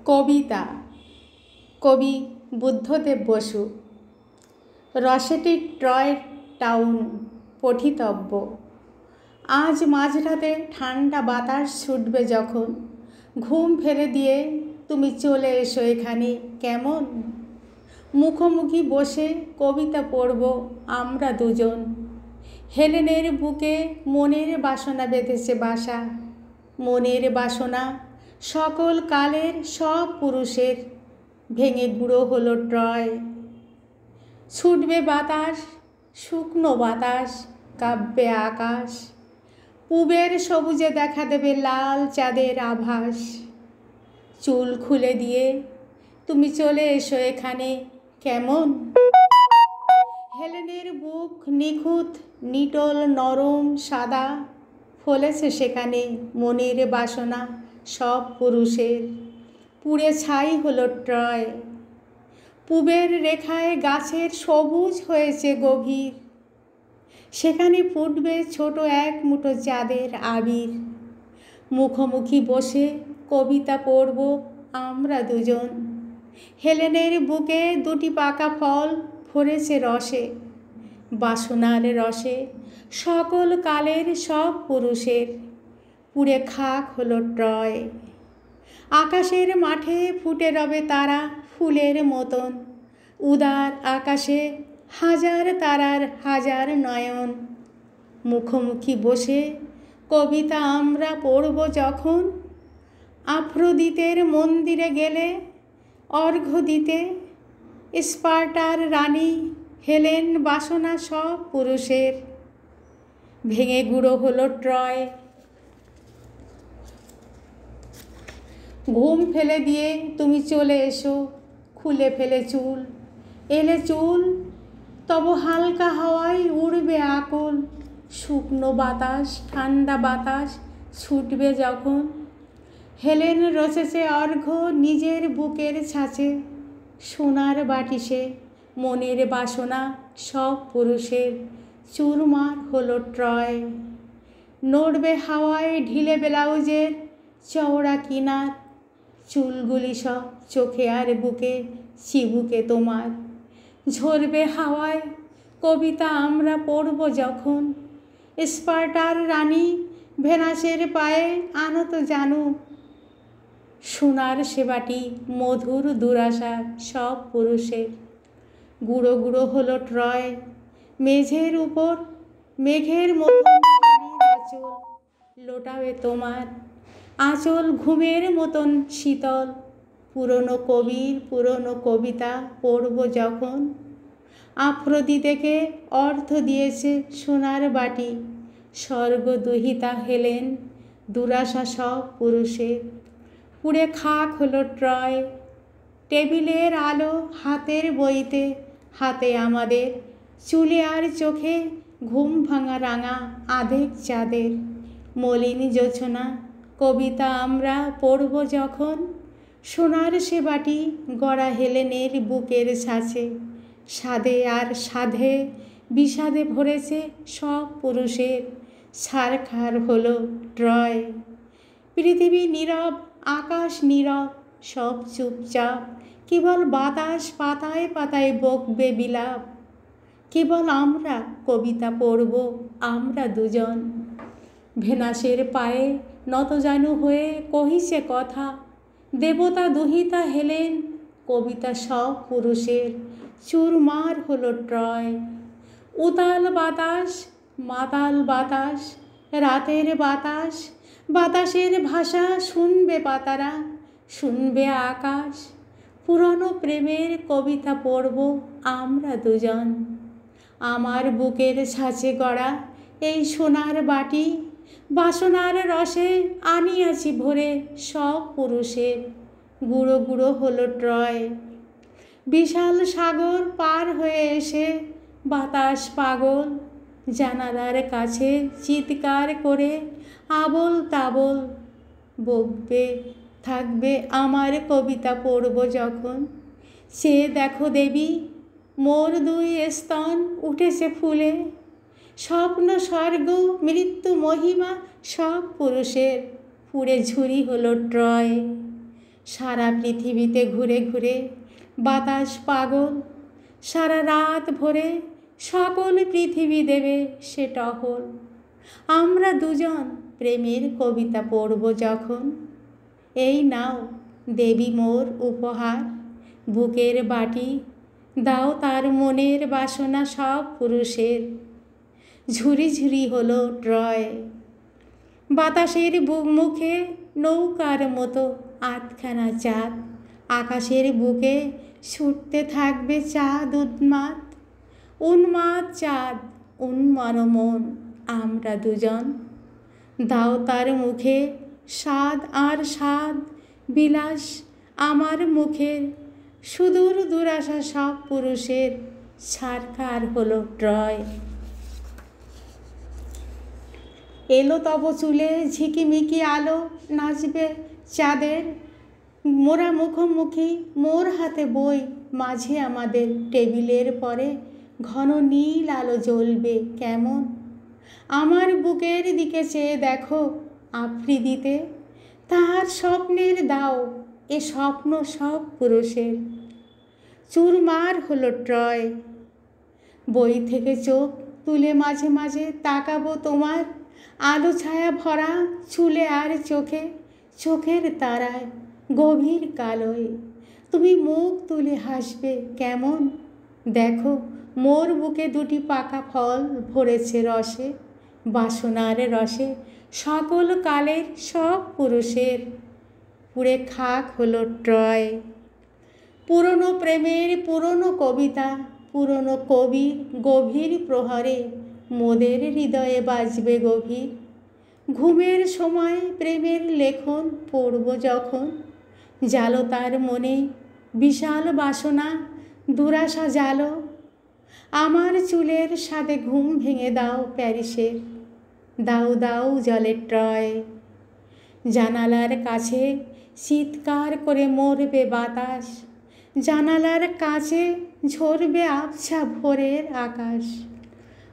কবিতা। কবি Buddhadeb Basu. Rossetti Troy town পঠিতব্য। আজ মাঝরাতে ঠান্ডা বাতাস ছুটবে যখন, ঘুম ফেলে দিয়ে তুমি চলে এসো এখানে। কেমন মুখোমুখি বসে কবিতা পড়ব আমরা দুজন। হেলেনের বুকে মনের বাসনা বেঁধেছে বাসা। মনের বাসনা সকল কালের সব পুরুষের। ভেঙে গুঁড়ো হলো ট্রয়। ছুটবে বাতাস, শুকনো বাতাস, কাঁপবে আকাশ। পূবের সবুজে দেখা দেবে লাল চাঁদের আভাস। চুল খুলে দিয়ে তুমি চলে এসো এখানে। কেমন হেলেনের বুক নিখুঁত, নিটোল, নরম, সাদা। ফলেছে সেখানে মনের বাসনা সব পুরুষের। পুড়ে ছাই হলো ট্রয়। পূবের রেখায় গাছের সবুজ হয়েছে গভীর। সেখানে ফুটবে ছোট এক মুঠো চাঁদের আবির। মুখোমুখি বসে কবিতা পড়ব আমরা দুজন। হেলেনের বুকে দুটি পাকা ফল ভরেছে রসে। বাসনার রসে সকল কালের সব পুরুষের। পুড়ে খাক হলো ট্রয়। আকাশের মাঠে ফুটে রবে তারা ফুলের মতন। উদার আকাশে হাজার তারার হাজার নয়ন। মুখোমুখি বসে কবিতা আমরা পড়ব যখন। আফ্রোদিতের মন্দিরে গেলে অর্ঘ্য দিতে। স্পার্টার রানী হেলেন বাসনা সব পুরুষের। ভেঙে গুঁড়ো হলো ট্রয়। ঘুম ফেলে দিয়ে তুমি চলে এসো, খুলে ফেলে চুল। এলে চুল তব হালকা হাওয়ায় উড়বে আকুল। শুকনো বাতাস, ঠান্ডা বাতাস ছুটবে যখন। হেলেন রচেছে অর্ঘ্য নিজের বুকের ছাঁচে। সোনার বাটিসে মনের বাসনা সব পুরুষের। চুরমার হলো ট্রয়। নড়বে হাওয়ায় ঢিলে ব্লাউজের চওড়া কিনার। চুলগুলি সব চোখে আর বুকে চিবুকে তোমার। ঝরবে হাওয়ায় কবিতা আমরা পড়ব যখন। স্পার্টার রানী ভেনাসের পায়ে আনত জানু। সোনার সেবাটি মধুর দুরাশা সব পুরুষের। গুঁড়ো গুঁড়ো হলো ট্রয়। মেঝের উপর মেঘের মতন আঁচল লোটাবে তোমার। আঁচল ঘুমের মতন শীতল। পুরনো কবির পুরনো কবিতা পড়ব যখন। আফ্রোদিতেকে অর্থ দিয়েছে সোনার বাটি। স্বর্গদুহিতা হেলেন দুরাশা সব পুরুষের। পুড়ে খাক হলো ট্রয়। টেবিলের আলো হাতের বইতে, হাতে আমাদের। চুলে আর চোখে ঘুম ভাঙা রাঙা আধেক চাঁদের। মলিন জোছনা কবিতা আমরা পড়ব যখন। সোনার সেবাটি গড়া হেলেনের বুকের ছাঁচে। সাধে আর সাধে বিষাদে ভরেছে সব পুরুষের। ছারখার হলো ট্রয়। পৃথিবী নীরব, আকাশ নীরব, সব চুপচাপ। কেবল বাতাস পাতায় পাতায় বকবে বিলাপ। কেবল আমরা কবিতা পড়ব আমরা দুজন। ভেনাসের পায়ে নতজানু হয়ে কহিছে কথা। দেবতা দুহিতা হেলেন কবিতা সব পুরুষের। চুরমার হলো ট্রয়। উতাল বাতাস, মাতাল বাতাস, রাতের বাতাস। বাতাসের ভাষা শুনবে পাতারা, শুনবে আকাশ। পুরনো প্রেমের কবিতা পড়ব আমরা দুজন। আমার বুকের ছাঁচে গড়া এই সোনার বাটি। বাসনার রসে আনিয়াছি ভরে সব পুরুষের। গুঁড়ো গুঁড়ো হলো ট্রয়। বিশাল সাগর পার হয়ে এসে বাতাস পাগল। জানালার কাছে চিৎকার করে আবোল তাবোল বকবে থাকবে আমার কবিতা পড়ব যখন। চেয়ে দেখো দেবী, মোর দুই স্তন উঠেছে ফুলে। স্বপ্ন স্বর্গ মৃত্যু মহিমা সব পুরুষের। পুড়ে ঝুরি হলো ট্রয়। সারা পৃথিবীতে ঘুরে ঘুরে বাতাস পাগল, সারা রাত ভরে সকল পৃথিবী দেবে সে টহল। আমরা দুজন প্রেমের কবিতা পড়ব যখন, এই নাও দেবী মোর উপহার, বুকের বাটি দাও তার মনের বাসনা সব পুরুষের। ঝুরি ঝুরি হলো ট্রয়, বাতাসের মুখে নৌকার মতো আটখানা চাঁদ, আকাশের বুকে ছুটতে থাকবে চাঁদ উন্মাদ। উন্মাদ চাঁদ উন্মাদ মন আমরা দুজন, দাও তার মুখে স্বাদ আর স্বাদ বিলাস আমার মুখের। সুদূর দুরাশা সব পুরুষের ছারখার হলো ট্রয়। এলো তব চুলে ঝিকিমিকি আলো, নাচবে চাঁদের মোরা মুখোমুখি, মোর হাতে বই মাঝে আমাদের, টেবিলের পরে ঘন নীল আলো জ্বলবে কেমন। আমার বুকের দিকে চেয়ে দেখো আফ্রিদিতে, তাহার স্বপ্নের দাও এ স্বপ্ন সব পুরুষের। চুরমার হলো ট্রয়, বই থেকে চোখ তুলে মাঝে মাঝে তাকাবো তোমার আলো ছায়া ভরা চুলে আর চোখে, চোখের তারায় গভীর কালোয় তুমি মুখ তুলে হাসবে কেমন। দেখো মোর বুকে দুটি পাকা ফল ভরেছে রসে, বাসনার রসে সকল কালের সব পুরুষের। পুড়ে খাক হলো ট্রয়, পুরনো প্রেমের পুরনো কবিতা, পুরনো কবির গভীর প্রহরে মোদের হৃদয়ে বাজবে গভীর। ঘুমের সময় প্রেমের লেখন পড়ব যখন, জালো তার মনে বিশাল বাসনা দুরাশা জালো। আমার চুলের সাথে ঘুম ভেঙে দাও প্যারিসের, দাও দাও জলের ট্রয়। জানালার কাছে চিৎকার করে মরবে বাতাস, জানালার কাছে ঝরবে আবছা ভোরের আকাশ।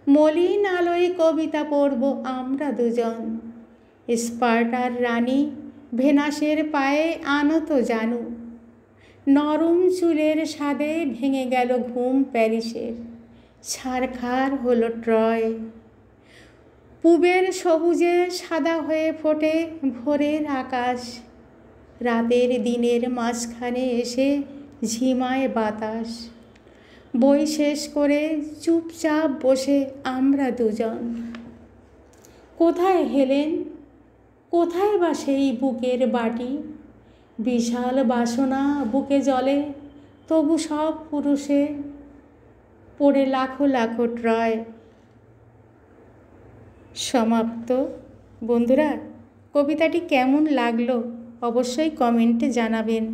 মলিন আলোয় কবিতা পড়ব আমরা দুজন, স্পার্টার রানী ভেনাসের পায়ে আনত জানু। নরম চুলের স্বাদে ভেঙে গেল ঘুম প্যারিসের, ছারখার হলো ট্রয়। পূবের সবুজে সাদা হয়ে ফোটে ভোরের আকাশ, রাতের দিনের মাঝখানে এসে ঝিমায় বাতাস। বই শেষ করে চুপচাপ বসে আমরা দুজন, কোথায় হেলেন কোথায় বা সেই বুকের বাটি। বিশাল বাসনা বুকে জ্বলে তবু সব পুরুষে পড়ে লাখো লাখো ট্রয়। সমাপ্ত। বন্ধুরা, কবিতাটি কেমন লাগলো অবশ্যই কমেন্টে জানাবেন।